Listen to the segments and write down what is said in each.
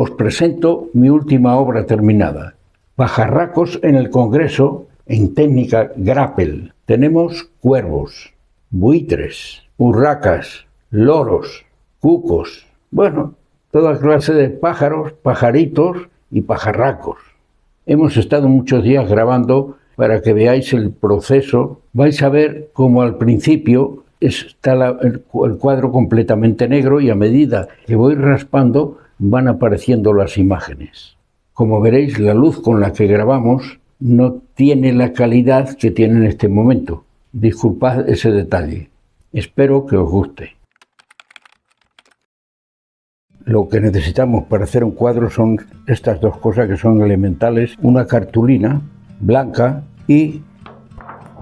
os presento mi última obra terminada. Pajarracos en el Congreso en técnica grapple. Tenemos cuervos, buitres, urracas, loros, cucos, bueno, toda clase de pájaros, pajaritos y pajarracos. Hemos estado muchos días grabando para que veáis el proceso. Vais a ver cómo al principio está el cuadro completamente negro y a medida que voy raspando van apareciendo las imágenes. Como veréis, la luz con la que grabamos no tiene la calidad que tiene en este momento. Disculpad ese detalle. Espero que os guste. Lo que necesitamos para hacer un cuadro son estas dos cosas que son elementales. Una cartulina blanca y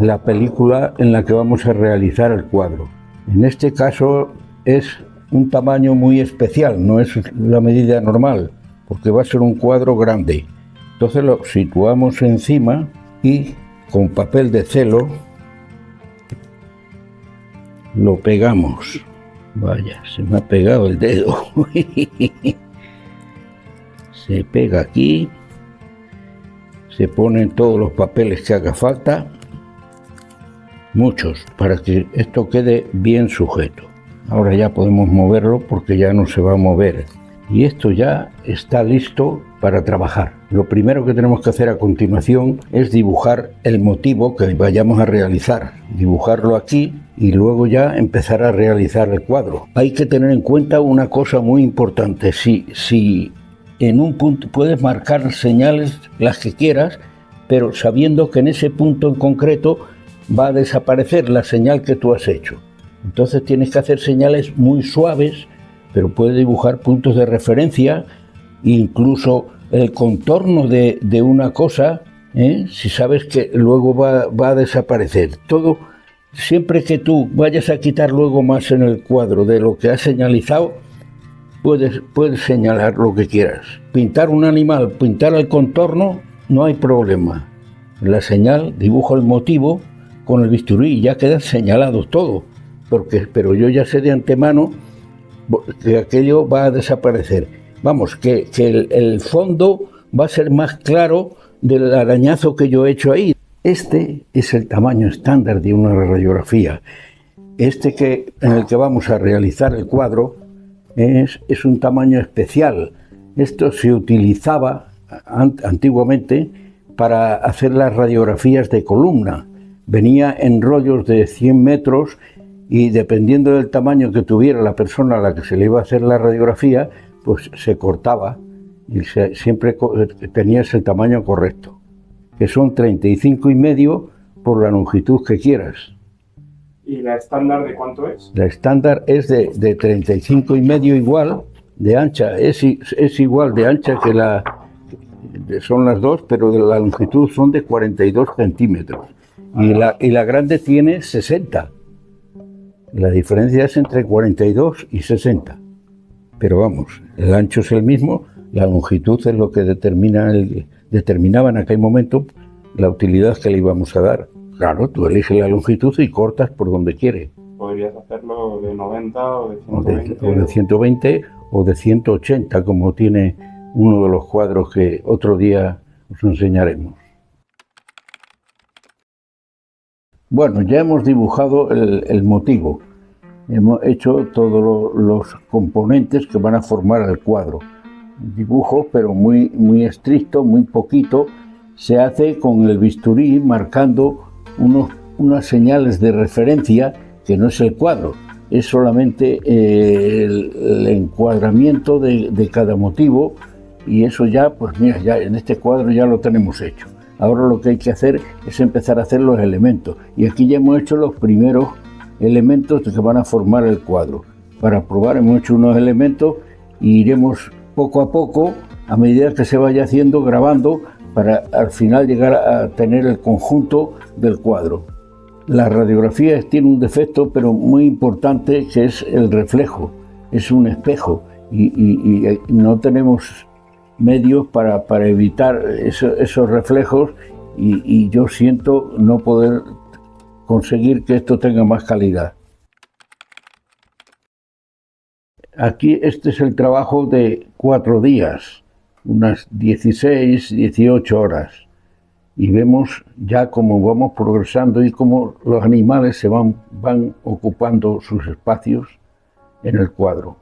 la película en la que vamos a realizar el cuadro. En este caso es un tamaño muy especial, no es la medida normal, porque va a ser un cuadro grande. Entonces lo situamos encima y con papel de celo lo pegamos. Vaya, se me ha pegado el dedo. Se pega aquí, se ponen todos los papeles que haga falta, muchos, para que esto quede bien sujeto. Ahora ya podemos moverlo porque ya no se va a mover. Y esto ya está listo para trabajar. Lo primero que tenemos que hacer a continuación es dibujar el motivo que vayamos a realizar. Dibujarlo aquí y luego ya empezar a realizar el cuadro. Hay que tener en cuenta una cosa muy importante. Si en un punto puedes marcar señales las que quieras, pero sabiendo que en ese punto en concreto va a desaparecer la señal que tú has hecho. Entonces tienes que hacer señales muy suaves, pero puedes dibujar puntos de referencia, incluso el contorno de una cosa, si sabes que luego va a desaparecer. Todo, siempre que tú vayas a quitar luego más en el cuadro de lo que has señalizado, puedes señalar lo que quieras. Pintar un animal, pintar el contorno, no hay problema. La señal, dibujo el motivo con el bisturí y ya queda señalado todo, pero yo ya sé de antemano que aquello va a desaparecer. Vamos, que el fondo va a ser más claro del arañazo que yo he hecho ahí. Este es el tamaño estándar de una radiografía. En el que vamos a realizar el cuadro es un tamaño especial. Esto se utilizaba antiguamente para hacer las radiografías de columna. Venía en rollos de 100 metros y dependiendo del tamaño que tuviera la persona a la que se le iba a hacer la radiografía, pues se cortaba y siempre tenías el tamaño correcto, que son 35,5 por la longitud que quieras. ¿Y la estándar de cuánto es? La estándar es de 35,5 igual, de ancha, es igual de ancha que son las dos, pero de la longitud son de 42 centímetros. Y la grande tiene 60. La diferencia es entre 42 y 60. Pero vamos, el ancho es el mismo, la longitud es lo que determinaba en aquel momento la utilidad que le íbamos a dar. Claro, tú eliges la longitud y cortas por donde quieres. Podrías hacerlo de 90 o de 120. O de 120 o de 180, como tiene uno de los cuadros que otro día os enseñaremos. Bueno, ya hemos dibujado el motivo. Hemos hecho todos los componentes que van a formar el cuadro. Dibujo, pero muy, muy estricto, muy poquito. Se hace con el bisturí marcando unas señales de referencia que no es el cuadro, es solamente el encuadramiento de cada motivo, y eso ya, pues mira, ya en este cuadro ya lo tenemos hecho. Ahora lo que hay que hacer es empezar a hacer los elementos, y aquí ya hemos hecho los primeros elementos que van a formar el cuadro. Para probar hemos hecho unos elementos y iremos poco a poco, a medida que se vaya haciendo, grabando, para al final llegar a tener el conjunto del cuadro. La radiografía tiene un defecto, pero muy importante, que es el reflejo. Es un espejo y no tenemos medios para evitar esos reflejos, y yo siento no poder conseguir que esto tenga más calidad. Aquí este es el trabajo 4 días, unas 16, 18 horas. Y vemos ya cómo vamos progresando y cómo los animales se van ocupando sus espacios en el cuadro.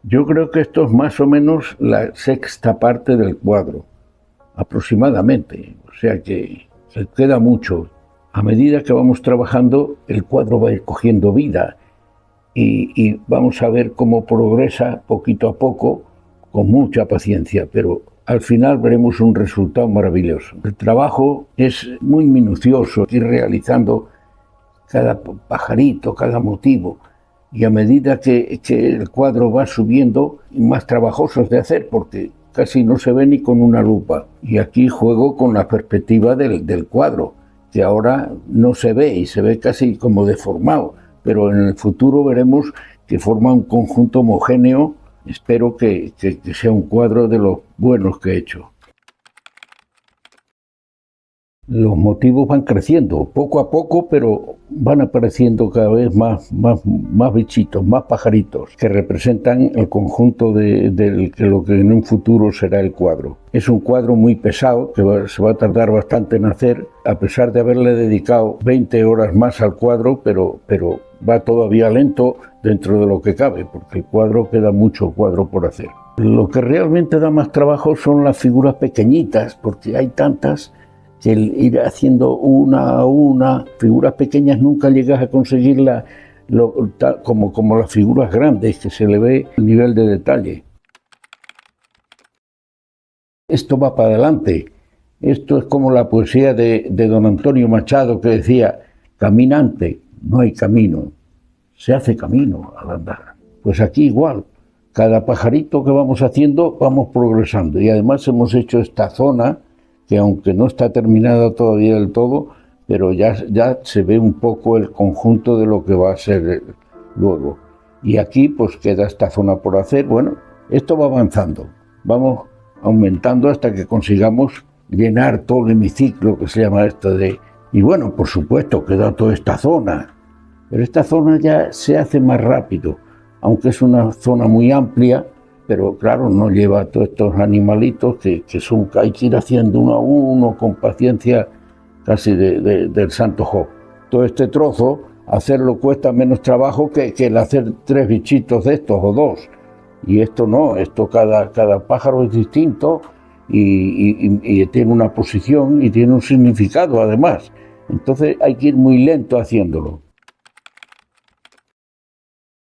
Yo creo que esto es más o menos la sexta parte del cuadro, aproximadamente. O sea que se queda mucho. A medida que vamos trabajando, el cuadro va a ir cogiendo vida y vamos a ver cómo progresa poquito a poco, con mucha paciencia, pero al final veremos un resultado maravilloso. El trabajo es muy minucioso, ir realizando cada pajarito, cada motivo, y a medida que el cuadro va subiendo, más trabajoso es de hacer, porque casi no se ve ni con una lupa. Y aquí juego con la perspectiva del cuadro, que ahora no se ve y se ve casi como deformado, pero en el futuro veremos que forma un conjunto homogéneo. Espero que sea un cuadro de los buenos que he hecho. Los motivos van creciendo poco a poco, pero van apareciendo cada vez más bichitos, más pajaritos, que representan el conjunto de lo que en un futuro será el cuadro. Es un cuadro muy pesado, que se va a tardar bastante en hacer, a pesar de haberle dedicado 20 horas más al cuadro, pero va todavía lento dentro de lo que cabe, porque el cuadro queda mucho cuadro por hacer. Lo que realmente da más trabajo son las figuras pequeñitas, porque hay tantas que el ir haciendo una a una, figuras pequeñas nunca llegas a conseguirla como las figuras grandes, que se le ve el nivel de detalle. Esto va para adelante. Esto es como la poesía de don Antonio Machado, que decía: caminante, no hay camino, se hace camino al andar. Pues aquí igual, cada pajarito que vamos haciendo vamos progresando, y además hemos hecho esta zona que, aunque no está terminada todavía del todo, pero ya se ve un poco el conjunto de lo que va a ser luego. Y aquí pues queda esta zona por hacer. Bueno, esto va avanzando, vamos aumentando hasta que consigamos llenar todo el hemiciclo, que se llama esto de... Y bueno, por supuesto, queda toda esta zona, pero esta zona ya se hace más rápido, aunque es una zona muy amplia, pero claro, no lleva a todos estos animalitos que hay que ir haciendo uno a uno, con paciencia casi del santo Job. Todo este trozo, hacerlo cuesta menos trabajo que el hacer 3 bichitos de estos o 2. Y esto no, esto cada pájaro es distinto y tiene una posición y tiene un significado además. Entonces hay que ir muy lento haciéndolo.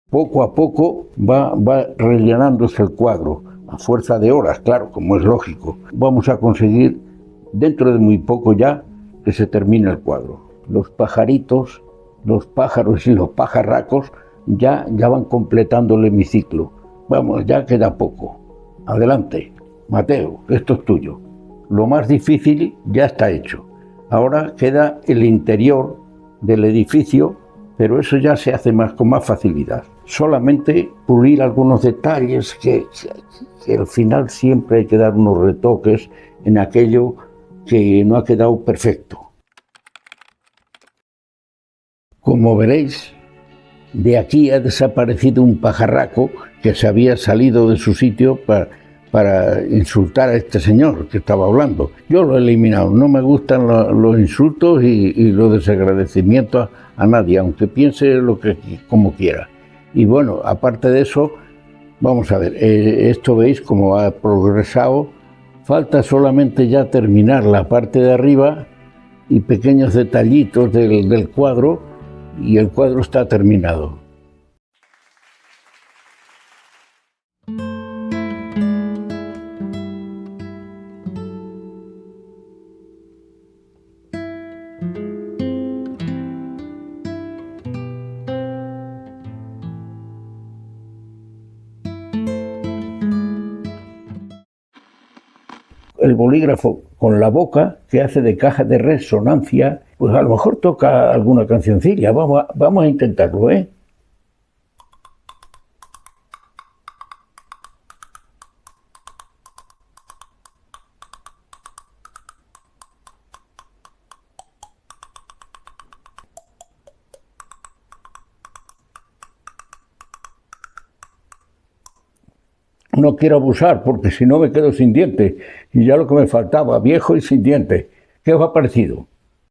Poco a poco va rellenándose el cuadro, a fuerza de horas, claro, como es lógico. Vamos a conseguir dentro de muy poco ya que se termine el cuadro. Los pajaritos, los pájaros y los pajarracos ya van completando el hemiciclo. Vamos, ya queda poco. Adelante, Mateo, esto es tuyo. Lo más difícil ya está hecho. Ahora queda el interior del edificio, pero eso ya se hace con más facilidad. Solamente pulir algunos detalles que al final siempre hay que dar unos retoques en aquello que no ha quedado perfecto. Como veréis, de aquí ha desaparecido un pajarraco que se había salido de su sitio para insultar a este señor que estaba hablando. Yo lo he eliminado, no me gustan los insultos y los desagradecimientos a nadie, aunque piense como quiera. Y bueno, aparte de eso, vamos a ver, esto veis cómo ha progresado. Falta solamente ya terminar la parte de arriba y pequeños detallitos del cuadro, y el cuadro está terminado. El bolígrafo con la boca, que hace de caja de resonancia, pues a lo mejor toca alguna cancioncilla. Vamos a intentarlo, ¿eh? no quiero abusar porque si no me quedo sin dientes. Y ya lo que me faltaba, viejo y sin dientes. ¿Qué os ha parecido?